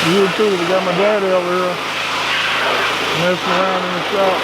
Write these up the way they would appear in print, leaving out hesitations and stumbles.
You too. We got my daddy over here messing around in the shop.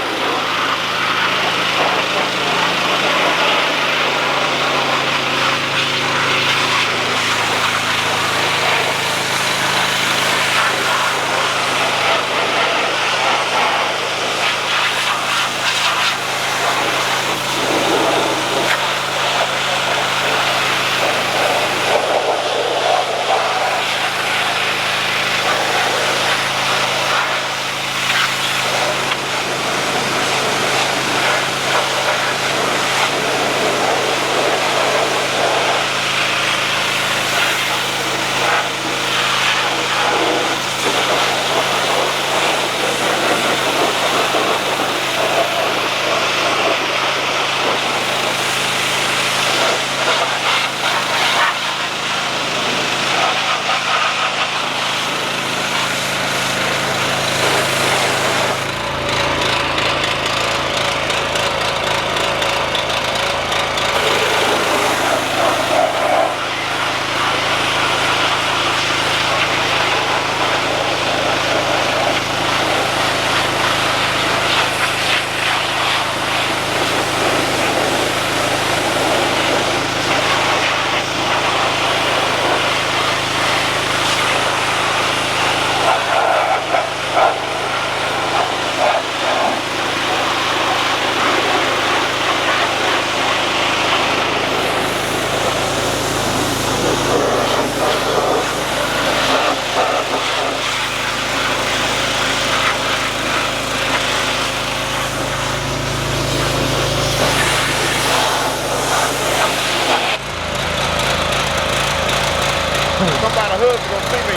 Somebody hug you gonna see me.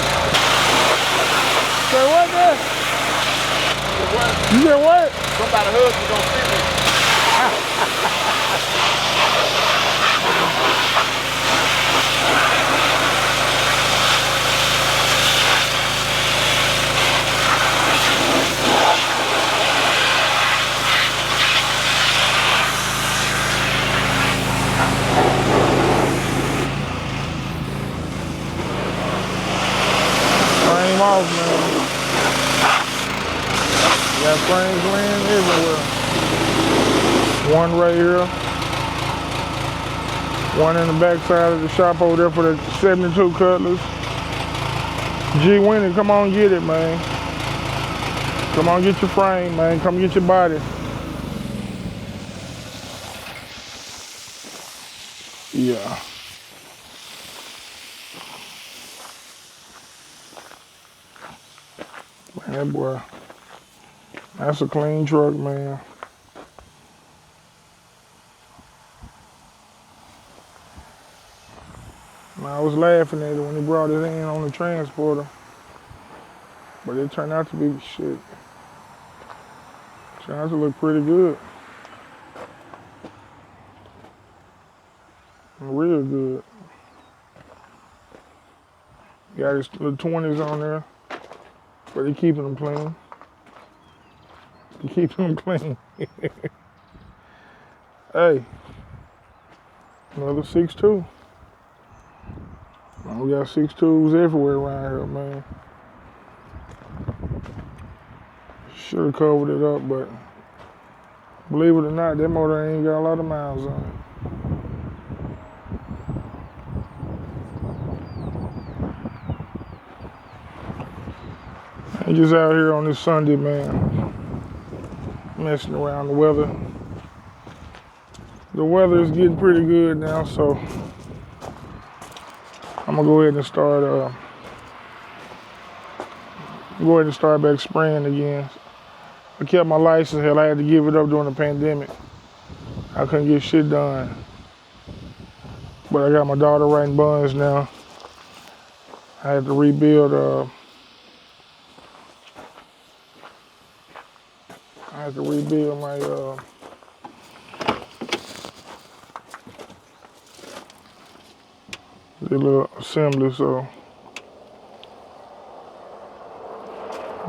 Say what there? What? You said what? Somebody hug you gonna see me. Frame off, man. You got frames laying everywhere. One right here. One in the back side of the shop over there for the 72 Cutlass. G Winnie, come on get it, man. Come on get your frame, man. Come get your body. Yeah. Man, that boy, that's a clean truck, man. I was laughing at it when he brought it in on the transporter, but it turned out to be shit. Turned out to look pretty good. Real good. Got his little 20s on there, but he keeping them clean. He keeping them clean. Hey, another 6'2". We got 6'2s everywhere around here, man. Should have covered it up, but believe it or not, that motor ain't got a lot of miles on it. I'm just out here on this Sunday, man, messing around the weather. The weather is getting pretty good now, so I'm gonna go ahead and start back spraying again. I kept my license. Hell, I had to give it up during the pandemic. I couldn't get shit done. But I got my daughter writing bonds now. I had to rebuild my the little assembly, so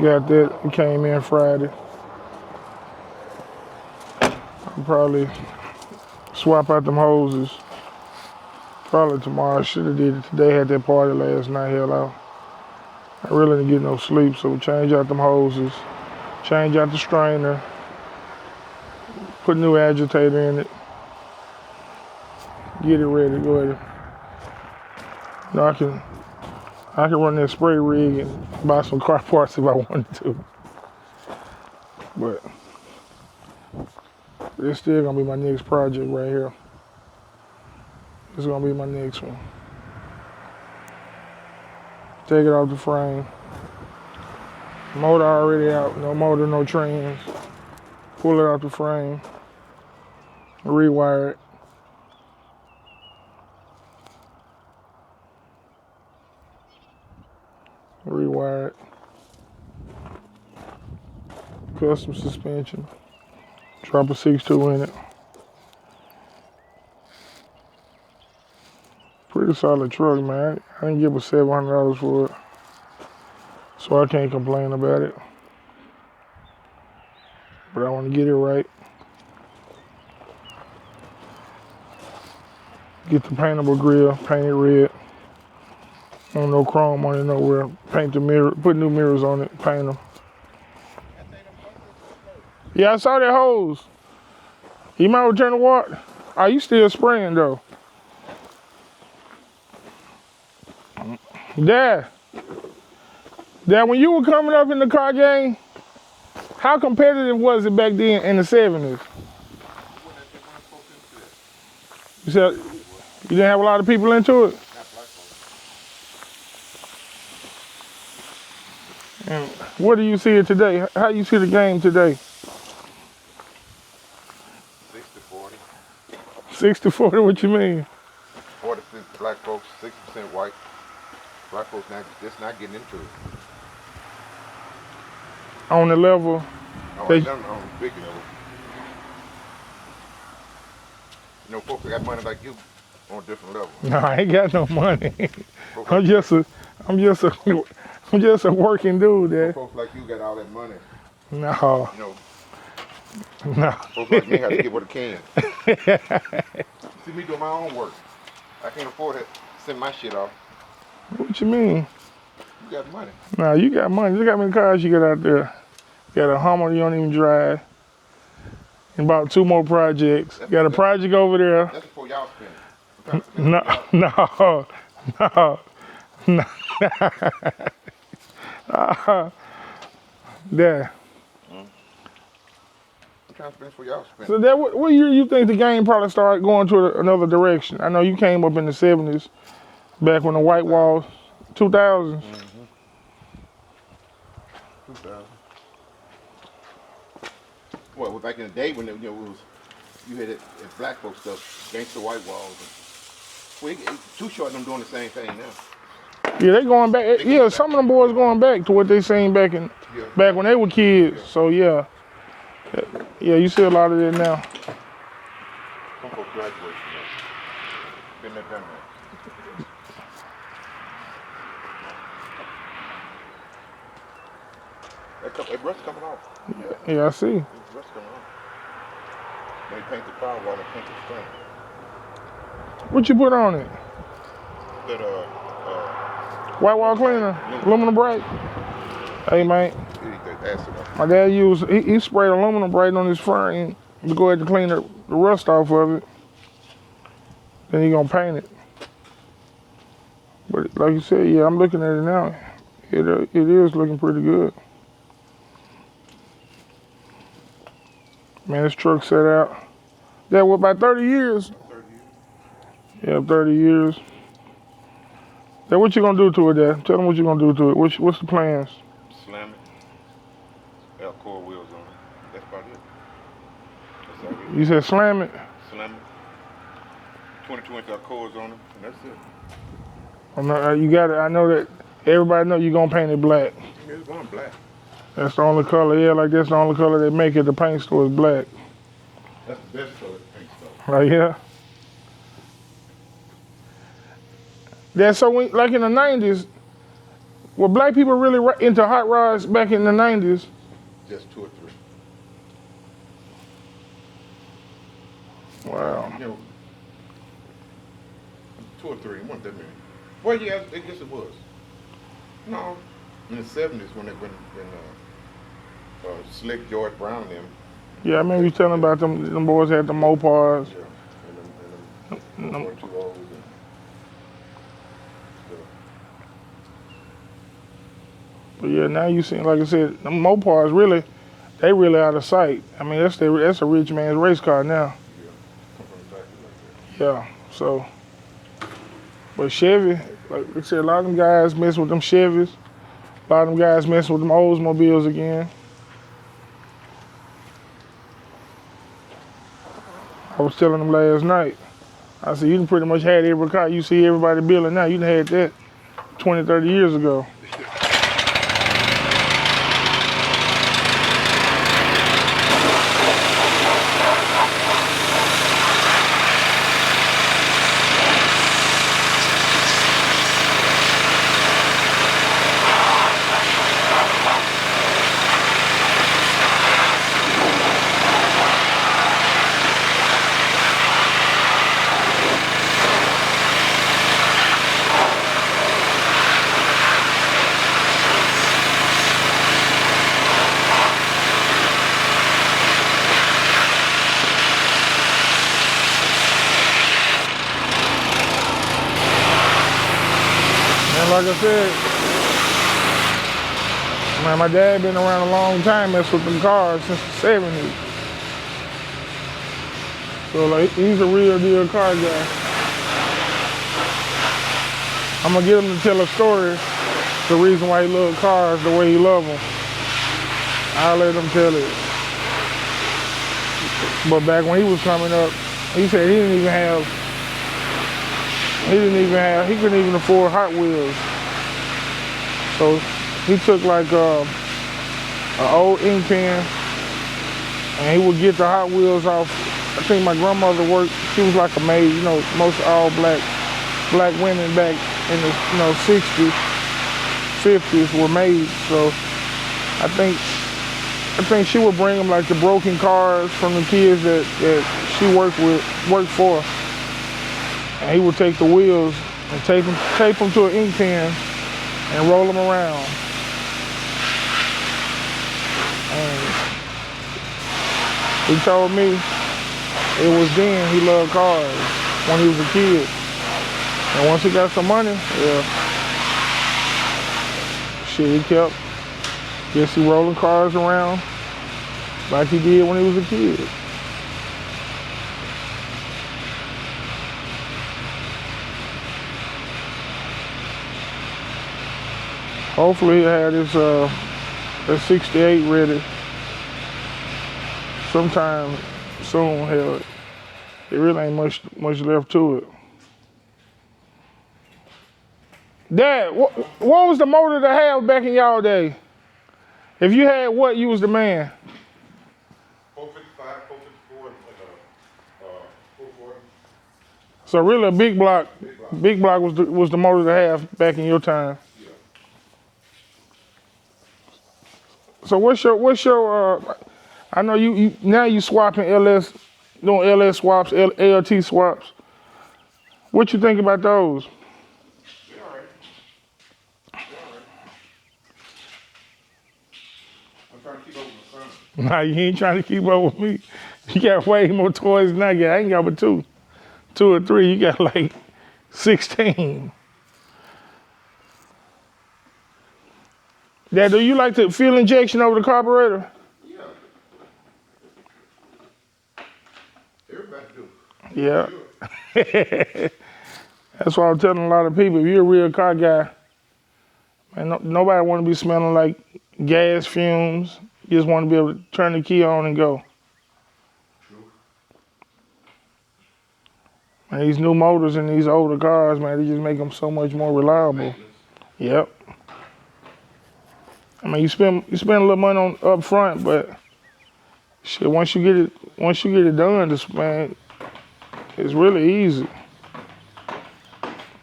got that. It came in Friday. I'll probably swap out them hoses probably tomorrow. I should have did it today. Had that party last night. Hell, I really didn't get no sleep, so change out them hoses, change out the strainer, put new agitator in it, get it ready, go ahead. Now I can run that spray rig and buy some car parts if I wanted to. But it's still gonna be my next project right here. It's gonna be my next one. Take it off the frame. Motor already out, no motor, no trans. Pull it off the frame, rewire it. Rewire it. Custom suspension. Drop a 6.2 in it. Pretty solid truck, man. I didn't give a $700 for it, so I can't complain about it. But I want to get it right. Get the paintable grill, paint it red. No chrome on it nowhere. Paint the mirror, put new mirrors on it, paint them. Yeah, I saw that hose. You might return the water. Are you still spraying though? Dad, when you were coming up in the car game, how competitive was it back then in the 70s? You said you didn't have a lot of people into it? And what do you see it today? How you see the game today? 60-40. 60-40, what you mean? 40% black folks, 60% white. Black folks just not getting into it. On the level? No, I done on the big level. You know, folks that got money like you on a different level. No, I ain't got no money. I'm just a working dude, Dad. Folks like you got all that money. No. You know, no. folks like me have to get what I can. See me doing my own work. I can't afford to send my shit off. What you mean? You got money. No, you got money. Look how many cars you got out there. You got a Hummer you don't even drive. And about 2 more projects. You got a project over there. That's before y'all spend. No. There. I'm trying to spend for y'all spend. So that what year you think the game probably started going to another direction? I know you came up in the 70s, back when the white walls, 2000s. 2000. Well, back in the day when it was, you had it black folks stuff, gangster white walls. Too Short them doing the same thing now. Yeah, they going back. Yeah, some of them boys going back to what they seen back when they were kids. So yeah, you see a lot of that now. Some folks graduate from that. Been there, done that. That rust coming off. Yeah, I see. Rust coming off. They paint the firewall and paint the stone. What you put on it? That White wall cleaner, aluminum bright. Hey man, my dad he sprayed aluminum bright on his frame to go ahead to clean the rust off of it. Then he gonna paint it. But like you said, yeah, I'm looking at it now. It is looking pretty good. Man, this truck set out. That what, about 30 years? 30 years. Yeah, 30 years. Now, what you gonna do to it, Dad? Tell them what you gonna do to it. What's the plans? Slam it. Alcoa wheels on it. That's about it. That's all it. You said slam it? Slam it. 22-inch Alcoas on them, and that's it. You got it. I know that everybody know you gonna paint it black. It's going black. That's the only color. Yeah, like that's the only color they make at the paint store is black. That's the best color paint store. Right here. Yeah, so like in the 90s, were black people really into hot rods back in the 90s? Just 2 or 3. Wow. You know, 2 or 3, it wasn't that many. Well, yeah, I guess it was. No, In the '70s when Slick George Brown them. Yeah, I remember you telling about them boys had the Mopars. Yeah, and them Them- 4.20s and stuff. But yeah, now you see, like I said, them Mopars really, they really out of sight. I mean, that's a rich man's race car now. Yeah, come from the factory like Yeah. So, but Chevy, like I said, a lot of them guys messing with them Chevys. A lot of them guys messing with them Oldsmobiles again. I was telling them last night. I said, you done pretty much had every car you see everybody building now. You done had that 20, 30 years ago. And like I said, man, my dad been around a long time messing with them cars since the 70s. So like, he's a real deal car guy. I'm gonna get him to tell a story, the reason why he loves cars the way he love them. I'll let him tell it. But back when he was coming up, he said he couldn't even afford Hot Wheels. So he took like an old ink pen and he would get the Hot Wheels off. I think my grandmother worked, she was like a maid, you know, most all black women back in the 60s, 50s were maids. So I think she would bring him like the broken cars from the kids that she worked for. And he would take the wheels and tape them to an ink pen and roll them around. And he told me it was then he loved cars, when he was a kid. And once he got some money, yeah, shit, he rolling cars around like he did when he was a kid. Hopefully he'll have this 68 ready sometime soon. Hell, there really ain't much left to it. Dad, what was the motor to have back in y'all day? If you had what, you was the man. 455, 454, and 440. So really a big block was the motor to have back in your time. Yeah. So what's your I know you now you swapping doing LS swaps, LT swaps. What you think about those? They're all right. I'm trying to keep up with my son. Nah, you ain't trying to keep up with me. You got way more toys than I got. I ain't got but two or three. You got like 16. Dad, do you like the fuel injection over the carburetor? Yeah. Everybody do. Yeah. That's why I'm telling a lot of people, if you're a real car guy, man, nobody want to be smelling like gas fumes. You just want to be able to turn the key on and go. True. And these new motors in these older cars, man, they just make them so much more reliable. Maintenance. Yep. I mean, you spend a little money on up front, but shit, once you get it done, man, it's really easy.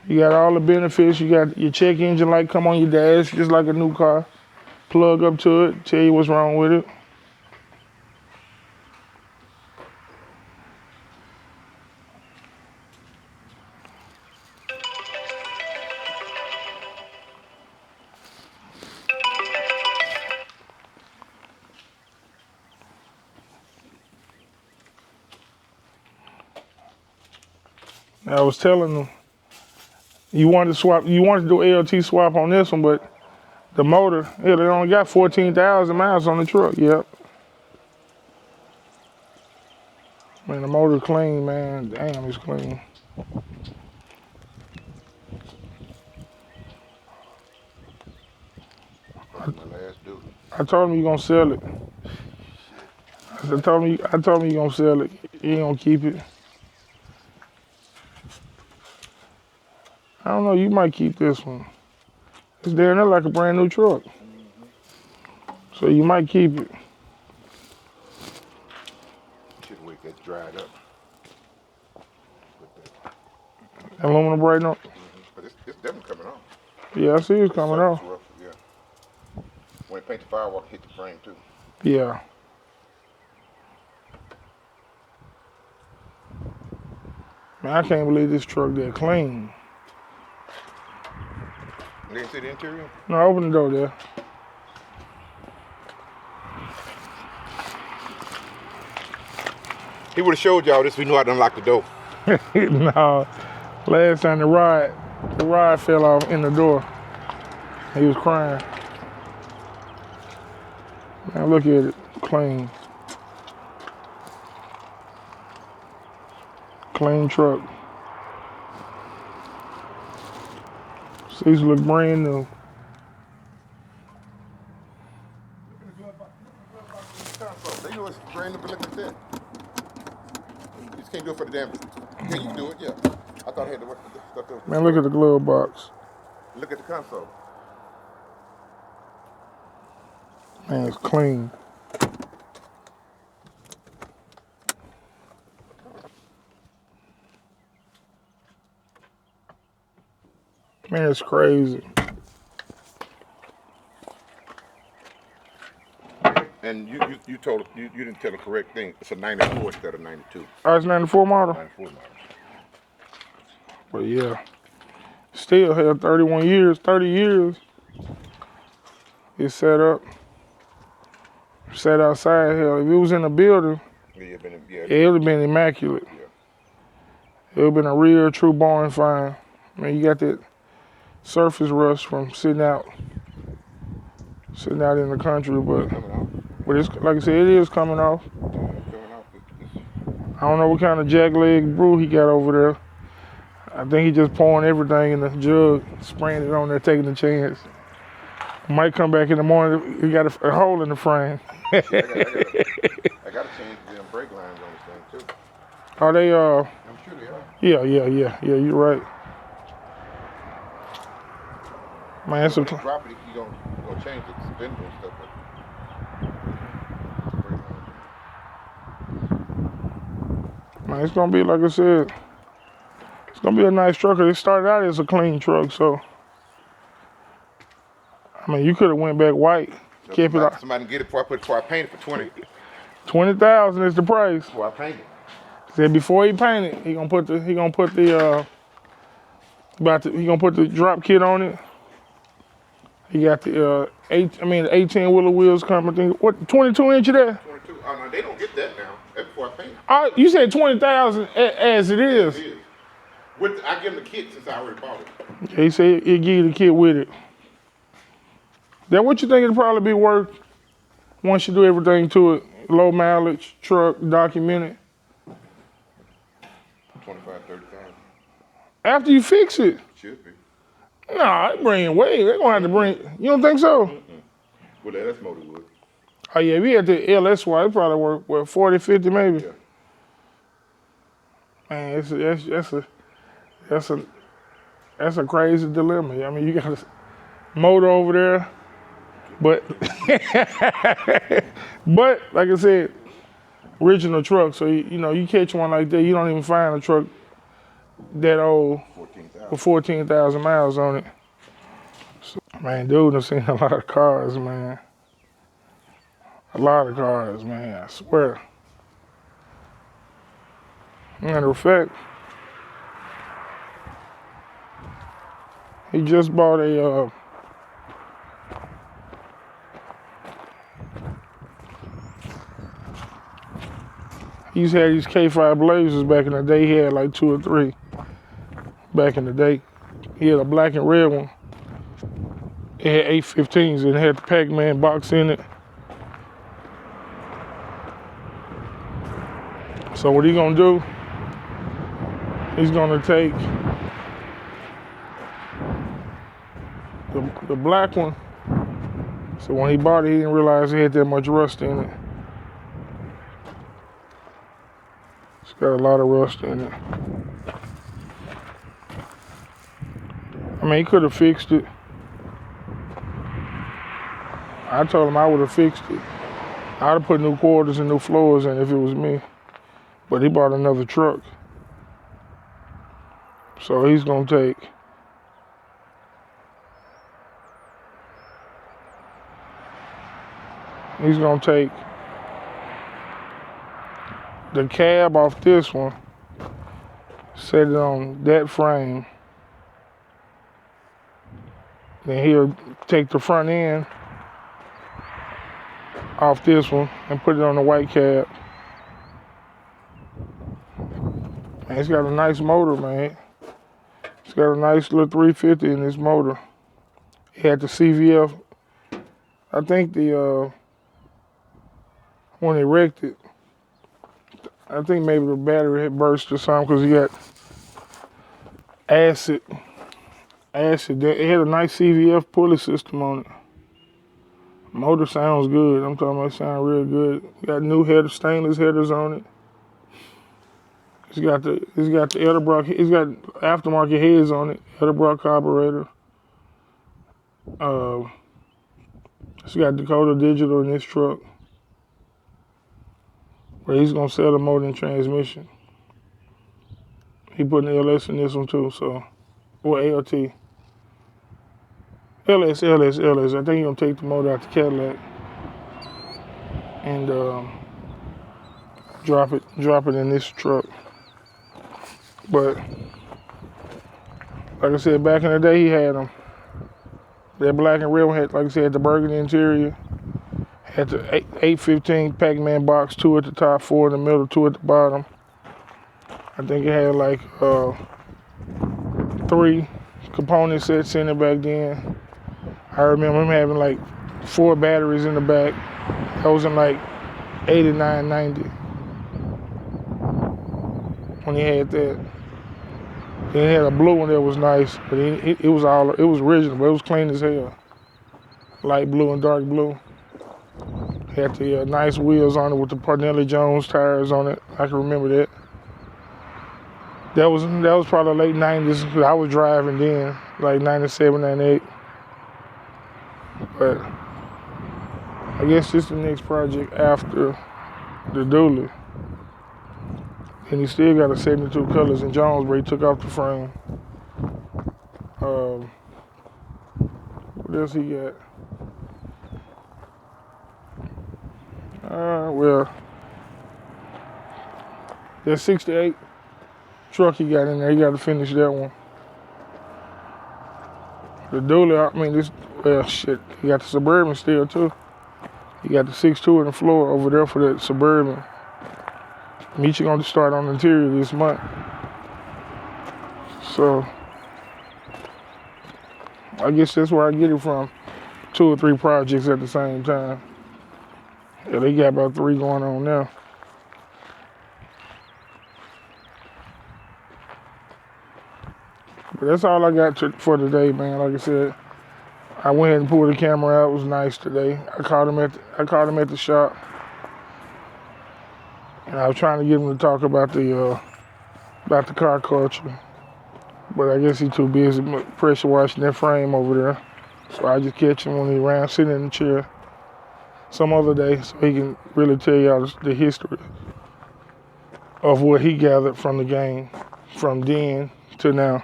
You got all the benefits. You got your check engine light come on your dash, just like a new car. Plug up to it, tell you what's wrong with it. I was telling them, you wanted to do LT swap on this one, but the motor, yeah, they only got 14,000 miles on the truck. Yep. Man, the motor clean, man. Damn, it's clean. That's my last duty. I told him you gonna sell it. I told him you gonna sell it. You ain't gonna keep it. I don't know, you might keep this one. It's down there like a brand new truck. So you might keep it. Should wait that dried up. Aluminum braiding up. But it's definitely coming off. Yeah, I see it's coming off. Rough, yeah. When it paint the firewall, hit the frame too. Yeah. Man, I can't believe this truck that clean. You didn't see the interior? No, open the door there. He would have showed y'all this if he knew how to unlock the door. No, last time the rod fell off in the door. He was crying. Man, look at it, clean. Clean truck. Seats look brand new. They know it's brand new, but look at that. You just can't do it for the damn. Yeah, you can do it, yeah. I thought I had to work the stuff there. Man, look at the glove box. Look at the console. Man, it's clean. Man, it's crazy. And you told you didn't tell the correct thing. It's a 94 instead of 92. Oh, it's 94 model? 94 model. But yeah, still had 31 years, 30 years. It's set up, sat outside. Hell, if it was in a building, it would have been immaculate. Yeah. It would have been a real, true barn find. Man, you got that surface rust from sitting out in the country, but it's like I said, it is coming off. I don't know what kind of jackleg brew he got over there. I think he just pouring everything in the jug, spraying it on there, taking a chance. Might come back in the morning, he got a hole in the frame. I got to change the brake lines on this thing too. Are they, I'm sure they are. Yeah, you're right. Man, that's When you drop it, you're gonna change the spindle and stuff. Man, it's gonna be, like I said, it's gonna be a nice truck. It started out as a clean truck, so I mean, you could have went back white, So kept it up. somebody can get it before I paint it for 20. 20,000 is the price. Before I paint it. Said before he paint it, he gonna put the drop kit on it. He got the 18 wheeler wheels coming. I think what 22 inch of that? 22. Oh no, they don't get that now. That's before I paint it. You said 20,000 as it is. It is. I give them the kit since I already bought it. He said he'll give you the kit with it. Then what you think it'll probably be worth once you do everything to it? Low mileage, truck, documented. 25, 30,000. After you fix it. Should be. Nah, they bring it way. They're gonna have to bring. You don't think so? Well, that's motor wood. Oh yeah, we had the LSY. It probably work what 40, 50 maybe. Yeah. Man, that's a crazy dilemma. I mean, you got a motor over there, but but like I said, original truck. So you catch one like that, you don't even find a truck that old 14,000. with 14,000 miles on it. So, man, dude, I've seen a lot of cars, man. A lot of cars, man. I swear. Matter of fact, he just bought a he used to have these K5 Blazers back in the day. He had like 2 or 3. back in the day. He had a black and red one. It had 815s and it had the Pac-Man box in it. So what he gonna do, he's gonna take the black one. So when he bought it, he didn't realize it had that much rust in it. It's got a lot of rust in it. I mean, he could have fixed it. I told him I would have fixed it. I'd have put new quarters and new floors in if it was me. But he bought another truck. So he's gonna take the cab off this one, set it on that frame. Then he'll take the front end off this one and put it on the white cab. Man, it's got a nice motor, man. It's got a nice little 350 in this motor. It had the CVF. I think when they wrecked it, I think maybe the battery had burst or something because he got acid. It had a nice CVF pulley system on it. Motor sounds good. I'm talking about it sounds real good. Got new stainless headers on it. It's got Edelbrock. It's got aftermarket heads on it. Edelbrock carburetor. It's got Dakota Digital in this truck. Where he's gonna sell the motor and transmission. He putting LS in this one too, so or ALT. LS. I think he's gonna take the motor out the Cadillac and drop it in this truck. But like I said, back in the day, he had them. That black and red one had, like I said, the burgundy interior. Had the 815 Pac-Man box, 2 at the top, 4 in the middle, 2 at the bottom. I think it had like 3 component sets in it back then. I remember him having like 4 batteries in the back. That was in like 89, 90 when he had that. Then he had a blue one that was nice, but it was original, but it was clean as hell. Light blue and dark blue. Had the nice wheels on it with the Parnelli Jones tires on it. I can remember that. That was probably late 90s. I was driving then, like 97, 98. But I guess this is the next project after the Dually. And he still got a 72 colors in Jones, but he took off the frame. What else he got? Well, that 68 truck he got in there, he got to finish that one. The Dually, I mean, shit, he got the Suburban still too. He got the 6.2 in the floor over there for that Suburban. Meechie gonna start on the interior this month. So, I guess that's where I get it from. 2 or 3 projects at the same time. Yeah, they got about 3 going on now. But that's all I got for today, man. Like I said, I went ahead and pulled the camera out. It was nice today. I caught him at the shop, and I was trying to get him to talk about the car culture. But I guess he's too busy pressure washing that frame over there. So I just catch him when he's around sitting in the chair some other day so he can really tell y'all the history of what he gathered from the game from then to now.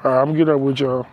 All right, I'm gonna get up with y'all.